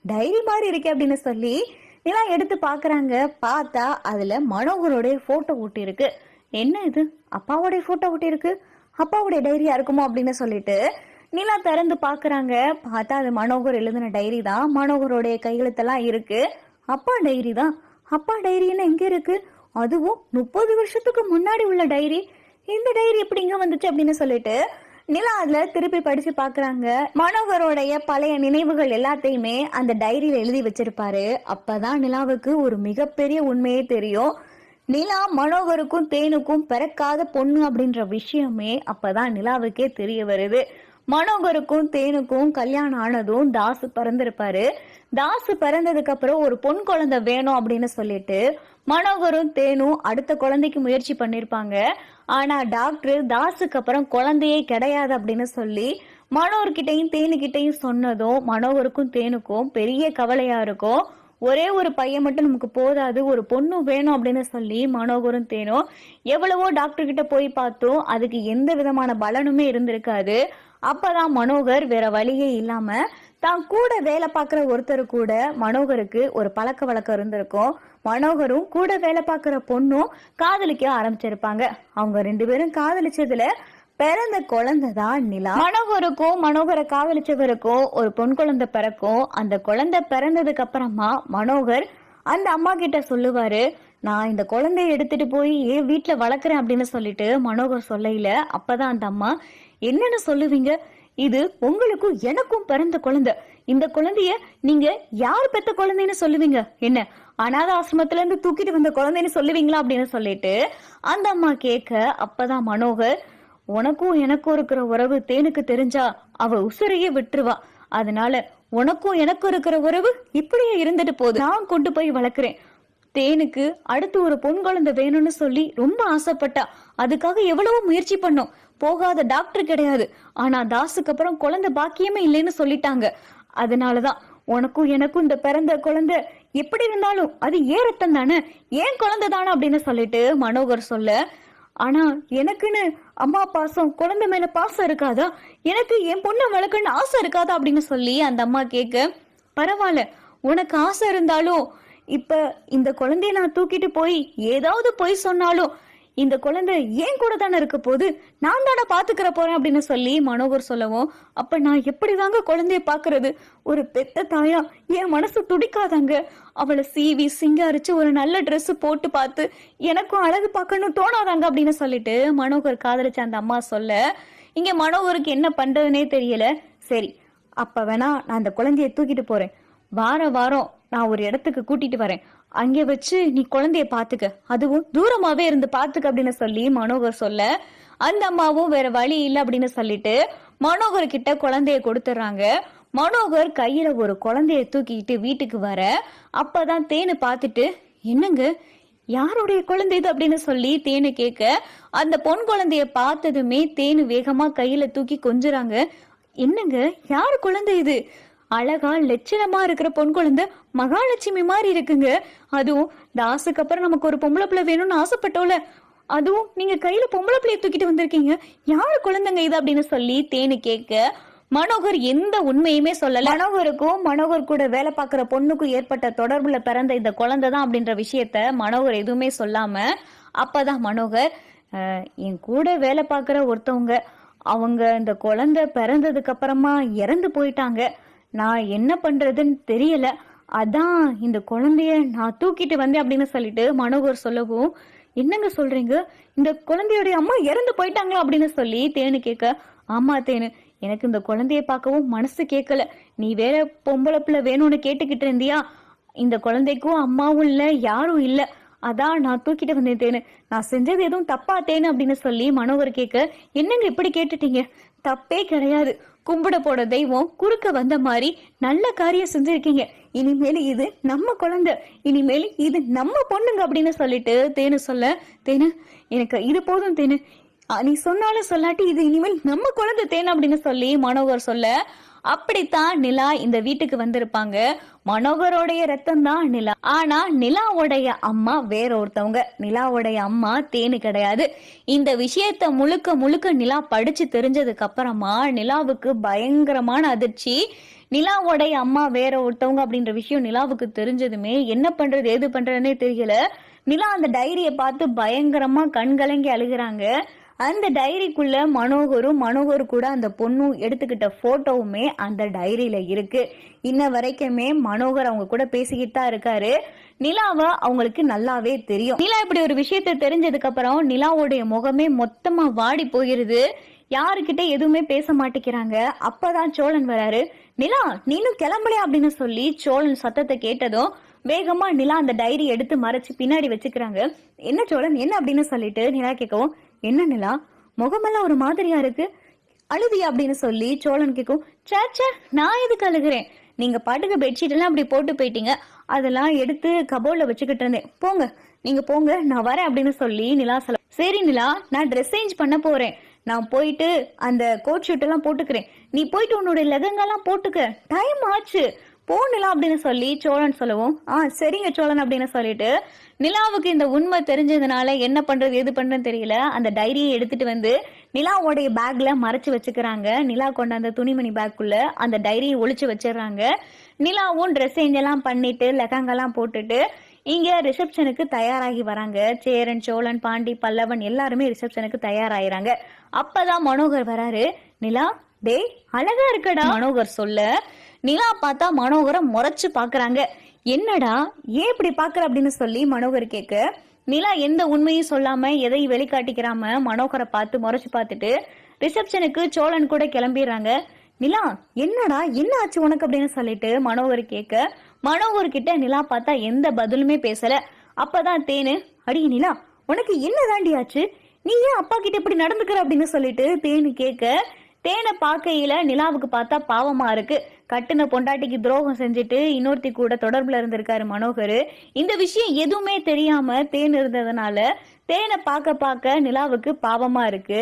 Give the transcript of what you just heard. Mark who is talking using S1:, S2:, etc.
S1: Diary மாதிரி இருக்கே அப்படின்னு சொல்லி நிலா எடுத்து பாக்குறாங்க. பார்த்தா அதுல மனோகரோடைய போட்டோ ஒட்டி இருக்கு. என்ன இது, அப்பாவோடைய போட்டோ ஒட்டி இருக்கு, அப்பாவுடைய டைரியா இருக்குமோ அப்படின்னு சொல்லிட்டு நிலா திறந்து பாக்குறாங்க. பார்த்தா அது மனோகர் எழுதின டைரி தான். மனோகருடைய கையெழுத்தெல்லாம் இருக்கு. அப்பா டைரி தான். அப்பா டைரின்னு எங்க இருக்கு, அதுவும் 30 வருஷத்துக்கு முன்னாடி உள்ள டைரி. இந்த டைரி எப்படி இங்க வந்துச்சு அப்படின்னு சொல்லிட்டு நிலா அதுல திருப்பி படிச்சு பாக்குறாங்க. மனோகரோடைய பழைய நினைவுகள் எல்லாத்தையுமே அந்த டைரியில எழுதி வச்சிருப்பாரு. அப்பதான் நிலாவுக்கு ஒரு மிகப்பெரிய உண்மையே தெரியும். நிலா மனோகருக்கும் தேனுக்கும் பிறக்காத பொண்ணு அப்படின்ற விஷயமே அப்பதான் நிலாவுக்கே தெரிய வருது. மனோகருக்கும் தேனுக்கும் கல்யாணம் ஆனதும் தாசு பிறந்திருப்பாரு. தாசு பிறந்ததுக்கு அப்புறம் ஒரு பொன் குழந்தை வேணும் அப்படின்னு சொல்லிட்டு மனோகரும் தேனும் அடுத்த குழந்தைக்கு முயற்சி பண்ணிருப்பாங்க. ஆனா டாக்டர் தாசுக்கு அப்புறம் குழந்தையே கிடையாது அப்படின்னு சொல்லி மனோகர்கிட்டையும் தேனுகிட்டையும் சொன்னதும் மனோகருக்கும் தேனுக்கும் பெரிய கவலையா இருக்கும். ஒரே ஒரு பையன் மட்டும் நமக்கு போதாது, ஒரு பொண்ணு வேணும் அப்படின்னு சொல்லி மனோகரும் தேனும் எவ்வளவோ டாக்டர் கிட்ட போய் பார்த்தோம். அதுக்கு எந்த விதமான பலனுமே இருந்திருக்காது. அப்பதான் மனோகர் வேற வழியே இல்லாம தான் கூட வேலை பார்க்கிற ஒருத்தர் கூட மனோகருக்கு ஒரு பழக்க வழக்கம் இருந்திருக்கும். மனோகரும் கூட வேலை பார்க்கிற பொண்ணும் காதலிக்க ஆரம்பிச்சிருப்பாங்க. அவங்க 2 பேரும் காதலிச்சதுல பிறந்த குழந்தை தான் நிலா. மனோகருக்கும் மனோகரை காதலிச்சவருக்கும் ஒரு பொன் குழந்தை பிறக்கும். அந்த குழந்தை பிறந்ததுக்கு அப்புறமா மனோகர் அந்த அம்மா கிட்ட சொல்லுவாரு, நான் இந்த குழந்தைய எடுத்துட்டு போய் ஏன் வீட்டுல வளர்க்குறேன் அப்படின்னு சொல்லிட்டு மனோகர் சொல்லையில அப்பதான் அந்த அம்மா, என்னன்னு சொல்லுவீங்க, இது உங்களுக்கும் எனக்கும் பிறந்த குழந்தை, இந்த குழந்தைய நீங்க யார் பெத்த குழந்தைன்னு சொல்லுவீங்க, என்ன அனாத ஆசிரமத்துல இருந்து தூக்கிட்டு வந்த குழந்தைன்னு சொல்லுவீங்களா அப்படின்னு சொல்லிட்டு அந்த அம்மா கேட்க அப்பதான் மனோகர், உனக்கும் எனக்கும் இருக்கிற உறவு தேனுக்கு தெரிஞ்சா அவ உசுரையே விட்டுருவா, அதனால உனக்கும் எனக்கும் இருக்கிற உறவு இப்படியே இருந்துட்டு போகுது, நான் கொண்டு போய் வளர்க்குறேன். தேனுக்கு அடுத்து ஒரு பொன் குழந்தை வேணும்னு சொல்லி ரொம்ப ஆசைப்பட்டா, அதுக்காக எவ்வளவோ முயற்சி பண்ணோம், போகாத டாக்டர் கிடையாது. ஆனா தாசுக்கு அப்புறம் குழந்தை பாக்கியமே இல்லைன்னு சொல்லிட்டாங்க. அதனாலதான் உனக்கும் எனக்கும் இந்த பிறந்த குழந்தை எப்படி இருந்தாலும் அது ஏன் ரத்தம் தானே, ஏன் குழந்தை தானே அப்படின்னு சொல்லிட்டு மனோகர் சொல்ல, ஆனா எனக்குன்னு அம்மா பாசம் குழந்தை மேல பாசம் இருக்காதா, எனக்கு என் பொண்ணை வளர்க்கணும்னு ஆசை இருக்காதா அப்படின்னு சொல்லி அந்த அம்மா கேட்க, பரவாயில்ல உனக்கு ஆசை இருந்தாலும் இப்ப இந்த குழந்தைய நான் தூக்கிட்டு போய் ஏதாவது பொய் சொன்னாலும் இந்த குழந்தை ஏன் கூட தானே இருக்க போது, நான் தானே பாத்துக்கிற போறேன் அப்படின்னு சொல்லி மனோகர் சொல்லவும், அப்ப நான் எப்படிதாங்க குழந்தைய பாக்குறது, ஒரு பெத்த தாயா என் மனசு துடிக்காதாங்க, அவளை சீவி சிங்காரிச்சு ஒரு நல்ல ட்ரெஸ் போட்டு பார்த்து எனக்கும் அழகு பார்க்கணும் தோணாதாங்க அப்படின்னு சொல்லிட்டு மனோகர் காதலிச்ச அந்த அம்மா சொல்ல, இங்க மனோகருக்கு என்ன பண்றதுன்னே தெரியல. சரி அப்ப வேணா நான் அந்த குழந்தைய தூக்கிட்டு போறேன், வாரம் நான் ஒரு இடத்துக்கு கூட்டிட்டு வரேன், அங்கே வச்சு நீ குழந்தைய பாத்துக்க, அதுவும் தூரமாவே இருந்து பாத்துக்க அப்படின்னு சொல்லி மனோகர் சொல்ல, அந்த அம்மாவும் வேற வழி இல்லை அப்படின்னு சொல்லிட்டு மனோகர் கிட்ட குழந்தைய கொடுத்துறாங்க. மனோகர் கையில ஒரு குழந்தைய தூக்கிட்டு வீட்டுக்கு வர அப்பதான் தேனு பார்த்துட்டு, என்னங்க யாருடைய குழந்தை இது அப்படின்னு சொல்லி தேனு கேட்க, அந்த பொன் குழந்தைய பார்த்ததுமே தேனு வேகமா கையில தூக்கி கொஞ்சுறாங்க. என்னங்க யாரு குழந்தை இது, அழகா லட்சணமா இருக்கிற பொன் குழந்தை மகாலட்சுமி மாதிரி இருக்குங்க, அதுவும் தாசுக்கு அப்புறம் நமக்கு ஒரு பொம்பளை பிள்ளை வேணும்னு ஆசைப்பட்டோம்ல, அதுவும் நீங்க கையில பொம்பளை பிள்ளைய தூக்கிட்டு வந்திருக்கீங்க, யாரு குழந்தைங்க இது அப்படின்னு சொல்லி தேனு கேட்க, மனோகர் எந்த உண்மையுமே சொல்லல. மனோகருக்கும் மனோகர் கூட வேலை பார்க்கிற பொண்ணுக்கும் ஏற்பட்ட தொடர்புல பிறந்த இந்த குழந்தை தான் அப்படின்ற விஷயத்த மனோகர் எதுவுமே சொல்லாம, அப்பதான் மனோகர், என் கூட வேலை பார்க்கிற ஒருத்தவங்க, அவங்க இந்த குழந்தை பிறந்ததுக்கு அப்புறமா இறந்து போயிட்டாங்க, நான் என்ன பண்றதுன்னு தெரியல, அதான் இந்த குழந்தைய நான் தூக்கிட்டு வந்தேன் அப்படின்னு சொல்லிட்டு மனோகர் சொல்லவும், என்னங்க சொல்றீங்க, இந்த குழந்தையோடைய அம்மா இறந்து போயிட்டாங்களா அப்படின்னு சொல்லி தேனு கேட்க, ஆமா தேனு, எனக்கு இந்த குழந்தைய பார்க்கவும் மனசு கேட்கல, நீ வேற பொம்பளை பிள்ளை வேணும்னு கேட்டுக்கிட்டு இருந்தியா, இந்த குழந்தைக்கும் அம்மாவும் இல்ல யாரும் இல்ல, அதான் நான் தூக்கிட்டு வந்தேன் தேனு, நான் செஞ்சது எதுவும் தப்பா தேனு அப்படின்னு சொல்லி மனோகர் கேட்க, என்னங்க இப்படி கேட்டுட்டீங்க, தப்பே கிடையாது, கும்பிட போட தெய்வம் குறுக்க வந்த மாதிரி நல்ல காரியம் செஞ்சிருக்கீங்க, இனிமேல் இது நம்ம குழந்தை, இனிமேல் இது நம்ம பொண்ணுங்க அப்படின்னு சொல்லிட்டு தேனு சொல்ல, தேனு எனக்கு இது போதும் தேனு, நீ சொன்னாலும் சொல்லாட்டி இது இனிமேல் நம்ம குழந்தை தேனு அப்படின்னு சொல்லி மனோகர் சொல்ல, அப்படித்தான் நிலா இந்த வீட்டுக்கு வந்திருப்பாங்க. மனோகரோடைய ரத்தம் தான் நிலா, ஆனா நிலாவுடைய அம்மா வேற ஒருத்தவங்க, நிலாவுடைய அம்மா தேனு கிடையாது. இந்த விஷயத்த முழுக்க முழுக்க நிலா படிச்சு தெரிஞ்சதுக்கு அப்புறமா நிலாவுக்கு பயங்கரமான அதிர்ச்சி. நிலாவோடைய அம்மா வேற ஒருத்தவங்க அப்படின்ற விஷயம் நிலாவுக்கு தெரிஞ்சதுமே என்ன பண்றது ஏது பண்றதுன்னே தெரியல. நிலா அந்த டைரியை பார்த்து பயங்கரமா கண்கலங்கி அழுகுறாங்க. அந்த டைரிக்குள்ள மனோகரு கூட அந்த பொண்ணும் எடுத்துக்கிட்ட போட்டோவுமே அந்த டைரியில இருக்கு. இன்ன வரைக்குமே மனோகர் அவங்க கூட பேசிக்கிட்டு தான் இருக்காரு. நிலாவை அவங்களுக்கு நல்லாவே தெரியும். நிலா இப்படி ஒரு விஷயத்த தெரிஞ்சதுக்கு அப்புறம் நிலாவுடைய முகமே மொத்தமா வாடி போயிருது. யாருக்கிட்ட எதுவுமே பேச மாட்டேங்கிறாங்க. அப்பதான் சோழன் வராரு. நிலா நீனும் கிளம்பலையா அப்படின்னு சொல்லி சோழன் சத்தத்தை கேட்டதும் வேகமா நிலா அந்த டைரி எடுத்து மறைச்சு பின்னாடி வச்சுக்கிறாங்க. என்ன சோழன் என்ன அப்படின்னு சொல்லிட்டு நிலா கேட்கவும், என்ன நிலா முகமெல்லாம் ஒரு மாதிரியா இருக்கு, அழுதியா அப்படின்னு சொல்லி சோழன் கேட்கும். சேச்சே நான் எதுக்கு அழுகிறேன், நீங்க பாட்டுக்கு பெட்ஷீட் எல்லாம் அப்படி போட்டு போயிட்டீங்க, அதெல்லாம் எடுத்து கபோர்ட்ல வச்சுக்கிட்டு இருந்தேன், போங்க நீங்க போங்க நான் வரேன் அப்படின்னு சொல்லி நிலா சொல்ல. சரி நிலா நான் ட்ரெஸ் சேஞ்ச் பண்ண போறேன், நான் போயிட்டு அந்த கோட் ஷூட் எல்லாம் போட்டுக்கிறேன், நீ போயிட்டு உன்னோட லெகங்கெல்லாம் போட்டுக்க, டைம் ஆச்சு போ நிலா அப்படின்னு சொல்லி சோழன் சொல்லவும், சரிங்க சோழன் அப்படின்னு சொல்லிட்டு நிலாவுக்கு இந்த உண்மை தெரிஞ்சதுனால என்ன பண்றது எது பண்றதுன்னு தெரியல. அந்த டைரியை எடுத்துட்டு வந்து நிலாவோடைய பேக்ல மறைச்சு வச்சுக்கிறாங்க. நிலா கொண்ட அந்த துணிமணி பேக்குள்ள அந்த டைரியை ஒளிச்சு வச்சிடறாங்க. நிலாவும் ட்ரெஸ் சேஞ்ச் எல்லாம் பண்ணிட்டு லெகங்கெல்லாம் போட்டுட்டு இங்க ரிசப்ஷனுக்கு தயாராகி வராங்க. சேரன் சோழன் பாண்டி பல்லவன் எல்லாருமே ரிசப்ஷனுக்கு தயாராகிறாங்க. அப்பதான் மனோகர் வராரு. நிலா டேய் அழகா இருக்கடா மனோகர் சொல்ல, நிலா பார்த்தா மனோகரை முறைச்சு பாக்குறாங்க. என்னடா ஏன் இப்படி பாக்குற அப்படின்னு சொல்லி மனோகர் கேட்க, நிலா எந்த உண்மையும் சொல்லாம எதையும் வெளிக்காட்டிக்கிறாம மனோகரை பார்த்து முறைச்சு பார்த்துட்டு ரிசப்ஷனுக்கு சோழன் கூட கிளம்பிடுறாங்க. நிலா என்னடா என்ன ஆச்சு உனக்கு அப்படின்னு சொல்லிட்டு மனோகர் கேட்க, மனோகர் கிட்ட நிலா பார்த்தா எந்த பதிலுமே பேசல. அப்பதான் தேனு, அடி நிலா உனக்கு என்ன தாண்டி ஆச்சு, நீ ஏன் அப்பா கிட்ட இப்படி நடந்துக்கிற அப்படின்னு சொல்லிட்டு தேனு கேட்க, தேனை பார்க்கையில நிலாவுக்கு பார்த்தா பாவமா இருக்கு. கட்டுன பொண்டாட்டிக்கு துரோகம் செஞ்சுட்டு இன்னொருத்தி கூட தொடர்புல இருந்திருக்காரு மனோகர். இந்த விஷயம் எதுவுமே தெரியாம தேன் இருந்ததுனால தேனை பார்க்க பார்க்க நிலாவுக்கு பாவமா இருக்கு.